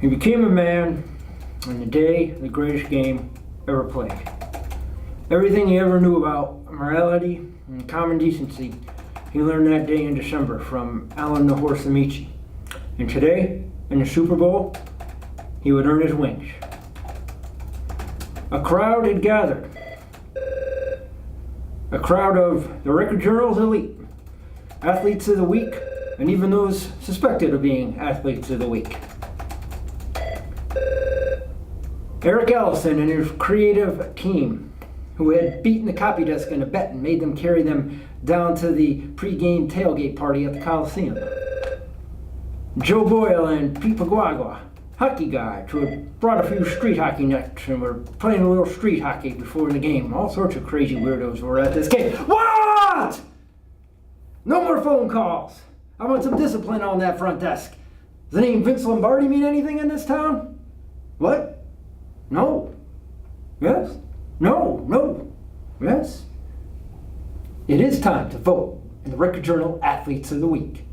He became a man on the day of the greatest game ever played. Everything he ever knew about morality and common decency, he learned that day in December from Alan the Horse Amici. And today, in the Super Bowl, he would earn his wings. A crowd had gathered. A crowd of the Record Journal's elite, athletes of the week, and even those suspected of being athletes of the week. Eric Allison and his creative team, who had beaten the copy desk in a bet and made them carry them down to the pre-game tailgate party at the Coliseum. Joe Boyle and Pete Paguagua, hockey guys who had brought a few street hockey nets and were playing a little street hockey before the game. All sorts of crazy weirdos were at this game. What? No more phone calls. I want some discipline on that front desk. Does the name Vince Lombardi mean anything in this town? What? No. Yes? No. No. Yes? It is time to vote in the Record Journal Athletes of the Week.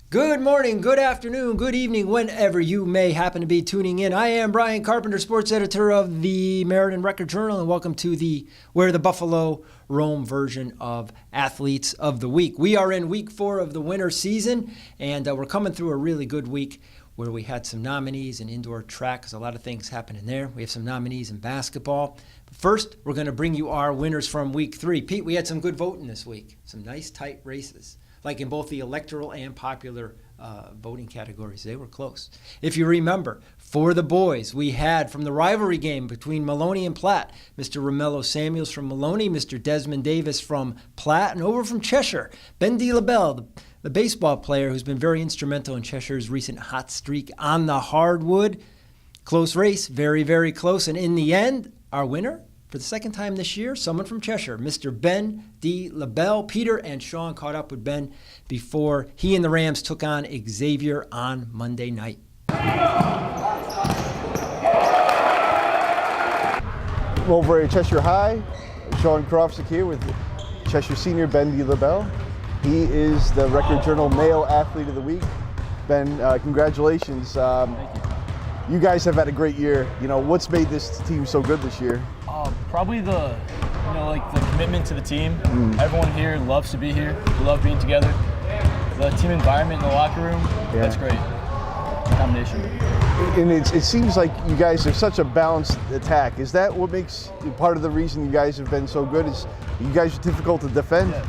Good morning, good afternoon, good evening, whenever you may happen to be tuning in. I am Brian Carpenter, sports editor of the Meriden Record Journal, and welcome to the Where the Buffalo Roam version of Athletes of the Week. We are in week 4 of the winter season, and we're coming through a really good week where we had some nominees in indoor track, because a lot of things happen in there. We have some nominees in basketball. But first, we're going to bring you our winners from week 3. Pete, we had some good voting this week, some nice tight races. Like in both the electoral and popular voting categories. They were close. If you remember, for the boys, we had from the rivalry game between Maloney and Platt, Mr. Romello Samuels from Maloney, Mr. Desmond Davis from Platt, and over from Cheshire, Ben DeLaubell, the baseball player who's been very instrumental in Cheshire's recent hot streak on the hardwood. Close race, very, very close. And in the end, our winner, for the second time this year, someone from Cheshire, Mr. Ben DeLaubell. Peter and Sean caught up with Ben before he and the Rams took on Xavier on Monday night. Over at Cheshire High, Sean Krofsik here with Cheshire Senior Ben DeLaubell. He is the Record Journal Male Athlete of the Week. Ben, congratulations. Thank you. You guys have had a great year. You know, what's made this team so good this year? Probably the commitment to the team. Everyone here loves to be here. We love being together. The team environment in the locker room, That's great. Combination. And it seems like you guys are such a balanced attack. Is that what makes part of the reason you guys have been so good? Is you guys are difficult to defend? Yeah.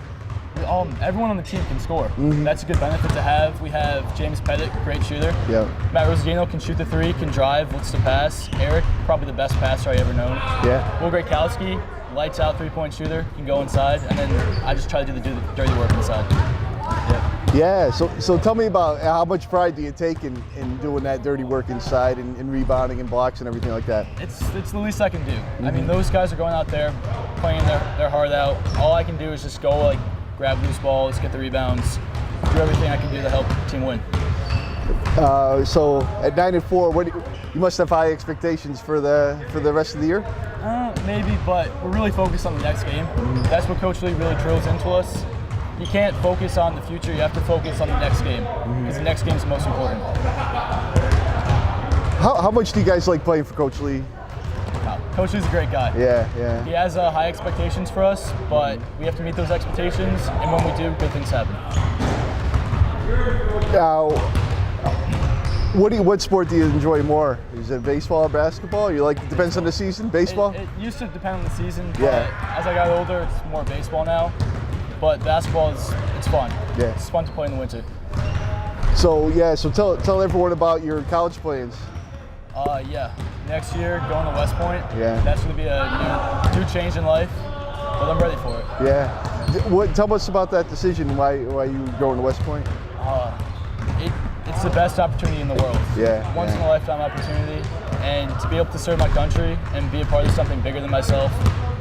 Everyone on the team can score. That's a good benefit to have. We have James Pettit, great shooter. Yeah. Matt Rosagino can shoot the 3, can drive, looks to pass. Eric, probably the best passer I ever known. Yeah. Will Gretkowski, lights out 3-point shooter, can go inside, and then I just try to do the dirty work inside. Yep. Yeah, so tell me about how much pride do you take in doing that dirty work inside and rebounding and blocks and everything like that? It's the least I can do. I mean, those guys are going out there, playing their heart out. All I can do is just go, grab loose balls, get the rebounds, do everything I can do to help the team win. So at 9-4, you must have high expectations for the rest of the year? Maybe, but we're really focused on the next game. That's what Coach Lee really drills into us. You can't focus on the future, you have to focus on the next game, because the next game is the most important. How much do you guys like playing for Coach Lee? Coach Lee's a great guy. Yeah. He has high expectations for us, but we have to meet those expectations, and when we do, good things happen. Now, what sport do you enjoy more? Is it baseball or basketball? It depends on the season, baseball? It used to depend on the season, but as I got older, it's more baseball now. But basketball it's fun. Yeah. It's fun to play in the winter. So tell everyone about your college plans. Next year, going to West Point. Yeah. That's going to be a new change in life, but I'm ready for it. Yeah. Tell us about that decision. Why you going to West Point? It's the best opportunity in the world. Yeah. Once in a lifetime opportunity, and to be able to serve my country and be a part of something bigger than myself,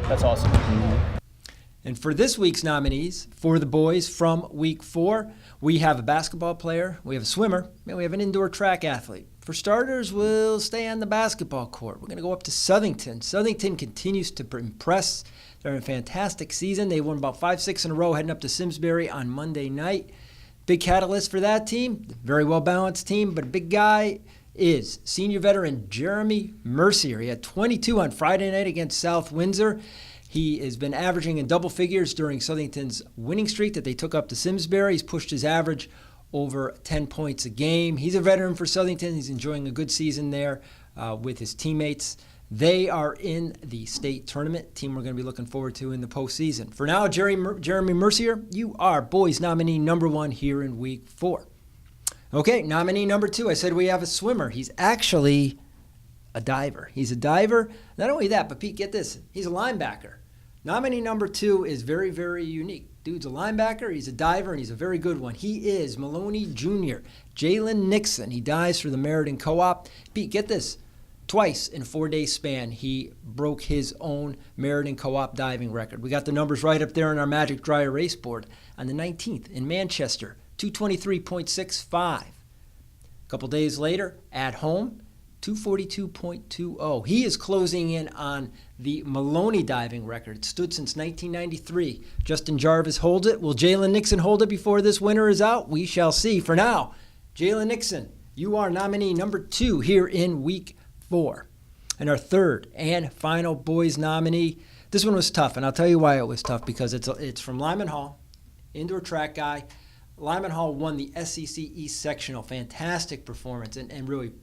that's awesome. And for this week's nominees, for the boys from week 4, we have a basketball player, we have a swimmer, and we have an indoor track athlete. For starters, we'll stay on the basketball court. We're going to go up to Southington. Southington continues to impress. They're in a fantastic season. They won about 5-6 in a row heading up to Simsbury on Monday night. Big catalyst for that team. Very well-balanced team, but a big guy is senior veteran Jeremy Mercier. He had 22 on Friday night against South Windsor. He has been averaging in double figures during Southington's winning streak that they took up to Simsbury. He's pushed his average over 10 points a game. He's a veteran for Southington. He's enjoying a good season there with his teammates. They are in the state tournament, team we're going to be looking forward to in the postseason. For now, Jeremy Mercier, you are boys nominee number 1 here in week 4. Okay, nominee number 2. I said we have a swimmer. He's actually a diver. He's a diver. Not only that, but Pete, get this. He's a linebacker. Nominee number 2 is very, very unique. Dude's a linebacker, he's a diver, and he's a very good one. He is Maloney Jr. Jalen Nixon. He dives for the Meriden Co-op. Pete, get this. Twice in a 4-day span, he broke his own Meriden Co-op diving record. We got the numbers right up there on our Magic Dry Erase board. On the 19th in Manchester, 223.65. A couple days later, at home, 242.20. He is closing in on the Maloney diving record. It stood since 1993. Justin Jarvis holds it. Will Jalen Nixon hold it before this winter is out? We shall see. For now, Jalen Nixon, you are nominee number 2 here in week 4. And our third and final boys nominee, this one was tough, and I'll tell you why it was tough, because it's from Lyman Hall, indoor track guy. Lyman Hall won the SEC East Sectional. Fantastic performance and really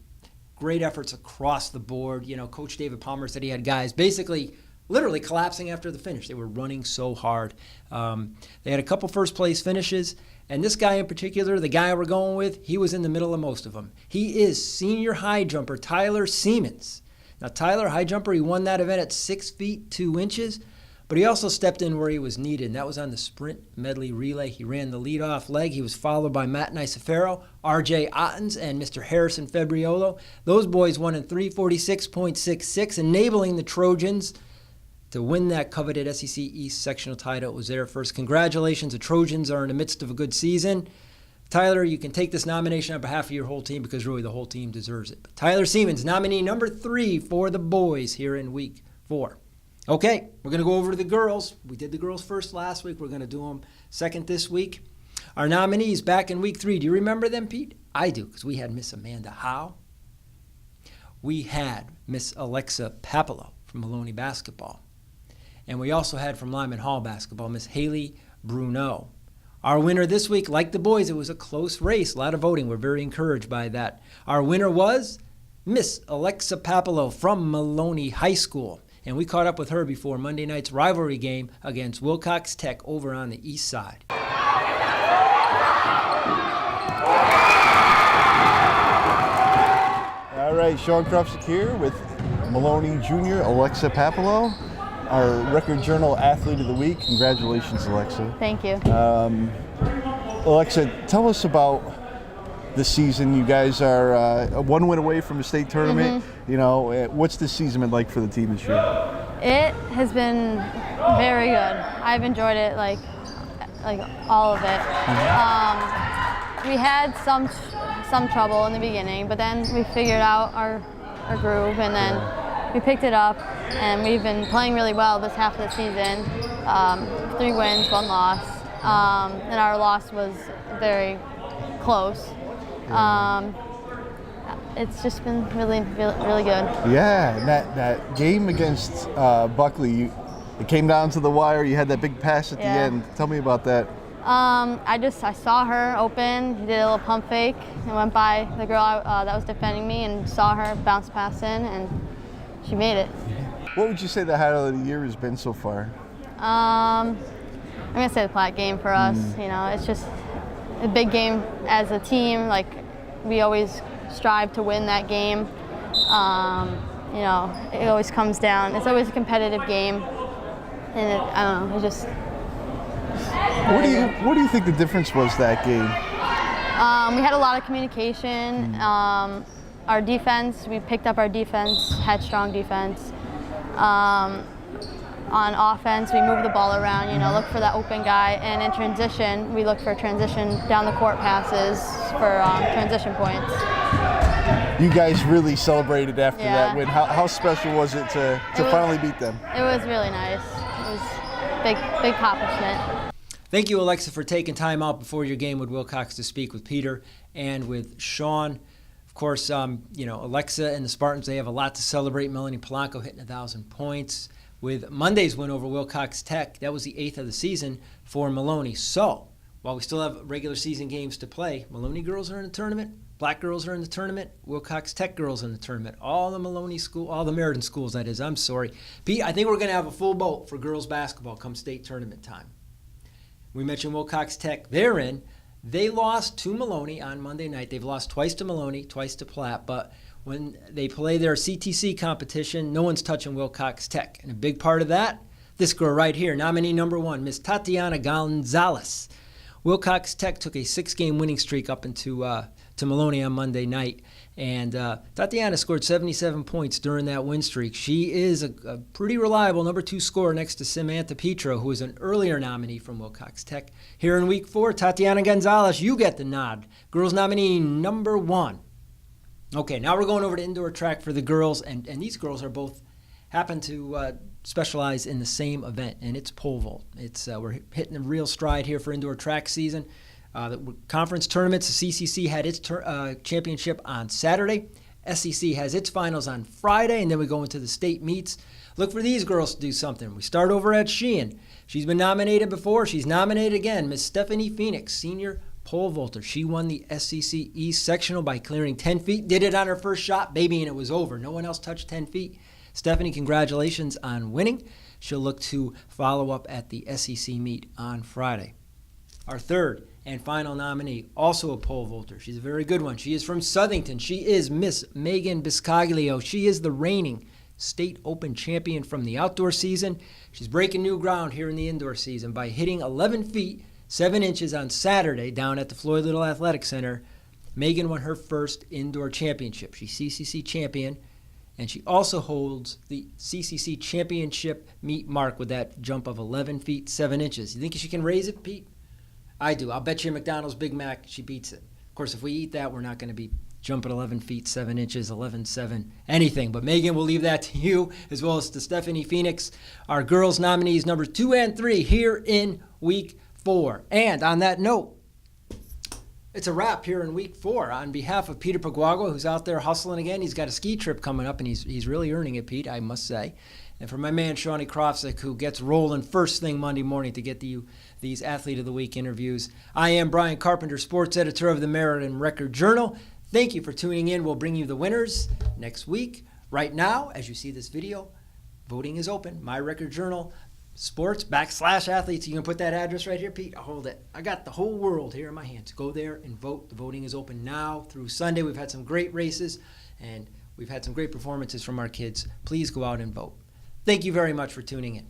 great efforts across the board. You know, Coach David Palmer said he had guys basically literally collapsing after the finish. They were running so hard. They had a couple first-place finishes, and this guy in particular, the guy we're going with, he was in the middle of most of them. He is senior high jumper Tyler Siemens. Now, Tyler, high jumper, he won that event at 6 feet 2 inches, but he also stepped in where he was needed, and that was on the sprint medley relay. He ran the leadoff leg. He was followed by Matt Nicefero, R.J. Ottens, and Mr. Harrison Febriolo. Those boys won in 346.66, enabling the Trojans to win that coveted SEC East sectional title. It was their first. Congratulations. The Trojans are in the midst of a good season. Tyler, you can take this nomination on behalf of your whole team because really the whole team deserves it. But Tyler Siemens, nominee number 3 for the boys here in week 4. Okay, we're going to go over to the girls. We did the girls first last week. We're going to do them second this week. Our nominees back in week 3. Do you remember them, Pete? I do, because we had Miss Amanda Howe. We had Miss Alexa Papallo from Maloney basketball. And we also had from Lyman Hall basketball, Miss Haley Bruneau. Our winner this week, like the boys, it was a close race. A lot of voting. We're very encouraged by that. Our winner was Miss Alexa Papallo from Maloney High School. And we caught up with her before Monday night's rivalry game against Wilcox Tech over on the east side. All right, Sean Crofts here with Maloney Jr., Alexa Papallo, our Record Journal Athlete of the Week. Congratulations, Alexa. Thank you. Alexa, tell us about the season. You guys are 1 win away from the state tournament. Mm-hmm. You know, what's the season been like for the team this year? It has been very good. I've enjoyed it, like all of it. We had some trouble in the beginning, but then we figured out our groove, and then we picked it up, and we've been playing really well this half of the season. 3 wins, 1 loss, and our loss was very close. It's just been really good. Yeah, that game against Buckley, it came down to the wire. You had that big pass at the end. Tell me about that. I saw her open, did a little pump fake, and went by the girl that was defending me and saw her bounce pass in, and she made it. What would you say the highlight of the year has been so far? I'm gonna say the Platte game for us. You know, it's just a big game as a team. Like, we always strive to win that game. You know, it always comes down. It's always a competitive game, and I don't know. It just. What do you think the difference was that game? We had a lot of communication. Our defense, we picked up our defense, had strong defense. On offense, we move the ball around, you know, look for that open guy. And in transition, we look for transition down the court passes for transition points. You guys really celebrated after that win. How special was it to finally beat them? It was really nice. It was big accomplishment. Thank you, Alexa, for taking time out before your game with Wilcox to speak with Peter and with Sean. Of course, Alexa and the Spartans, they have a lot to celebrate. Melanie Polanco hitting 1,000 points. With Monday's win over Wilcox Tech, that was the 8th of the season for Maloney. So, while we still have regular season games to play, Maloney girls are in the tournament, Black girls are in the tournament, Wilcox Tech girls in the tournament. All the Meriden schools, that is. I'm sorry. Pete, I think we're going to have a full boat for girls basketball come state tournament time. We mentioned Wilcox Tech. They're in. They lost to Maloney on Monday night. They've lost twice to Maloney, twice to Platte. But when they play their CTC competition, no one's touching Wilcox Tech. And a big part of that, this girl right here, nominee number 1, Miss Tatiana Gonzalez. Wilcox Tech took a 6-game winning streak up into to Maloney on Monday night. And Tatiana scored 77 points during that win streak. She is a pretty reliable number 2 scorer next to Samantha Petro, who is an earlier nominee from Wilcox Tech. Here in week 4, Tatiana Gonzalez, you get the nod. Girls nominee number 1. Okay, now we're going over to indoor track for the girls. And these girls are both happen to specialize in the same event, and it's pole vault. We're hitting a real stride here for indoor track season. The conference tournaments, the CCC had its championship on Saturday. SEC has its finals on Friday, and then we go into the state meets. Look for these girls to do something. We start over at Sheehan. She's been nominated before. She's nominated again. Miss Stephanie Phoenix, senior pole vaulter. She won the SEC East sectional by clearing 10 feet. Did it on her first shot, baby, and it was over. No one else touched 10 feet. Stephanie, congratulations on winning. She'll look to follow up at the SEC meet on Friday. Our third and final nominee, also a pole vaulter. She's a very good one. She is from Southington. She is Miss Megan Biscaglio. She is the reigning state open champion from the outdoor season. She's breaking new ground here in the indoor season by hitting 11 feet, 7 inches on Saturday down at the Floyd Little Athletic Center. Megan won her first indoor championship. She's CCC champion, and she also holds the CCC championship meet mark with that jump of 11 feet, 7 inches. You think she can raise it, Pete? I do. I'll bet you McDonald's Big Mac, she beats it. Of course, if we eat that, we're not going to be jumping 11 feet, 7 inches, 11.7, anything. But Megan, we'll leave that to you, as well as to Stephanie Phoenix, our girls nominees number 2 and 3 here in week 4. And on that note, it's a wrap here in week 4. On behalf of Peter Paguagua, who's out there hustling again, he's got a ski trip coming up, and he's really earning it, Pete, I must say. And for my man, Shawnee Krofzik, who gets rolling first thing Monday morning to get you these Athlete of the Week interviews. I am Brian Carpenter, sports editor of the Meriden Record-Journal. Thank you for tuning in. We'll bring you the winners next week. Right now, as you see this video, voting is open. My Record-Journal, sports /athletes. You can put that address right here, Pete. I'll hold it. I got the whole world here in my hands. Go there and vote. The voting is open now through Sunday. We've had some great races, and we've had some great performances from our kids. Please go out and vote. Thank you very much for tuning in.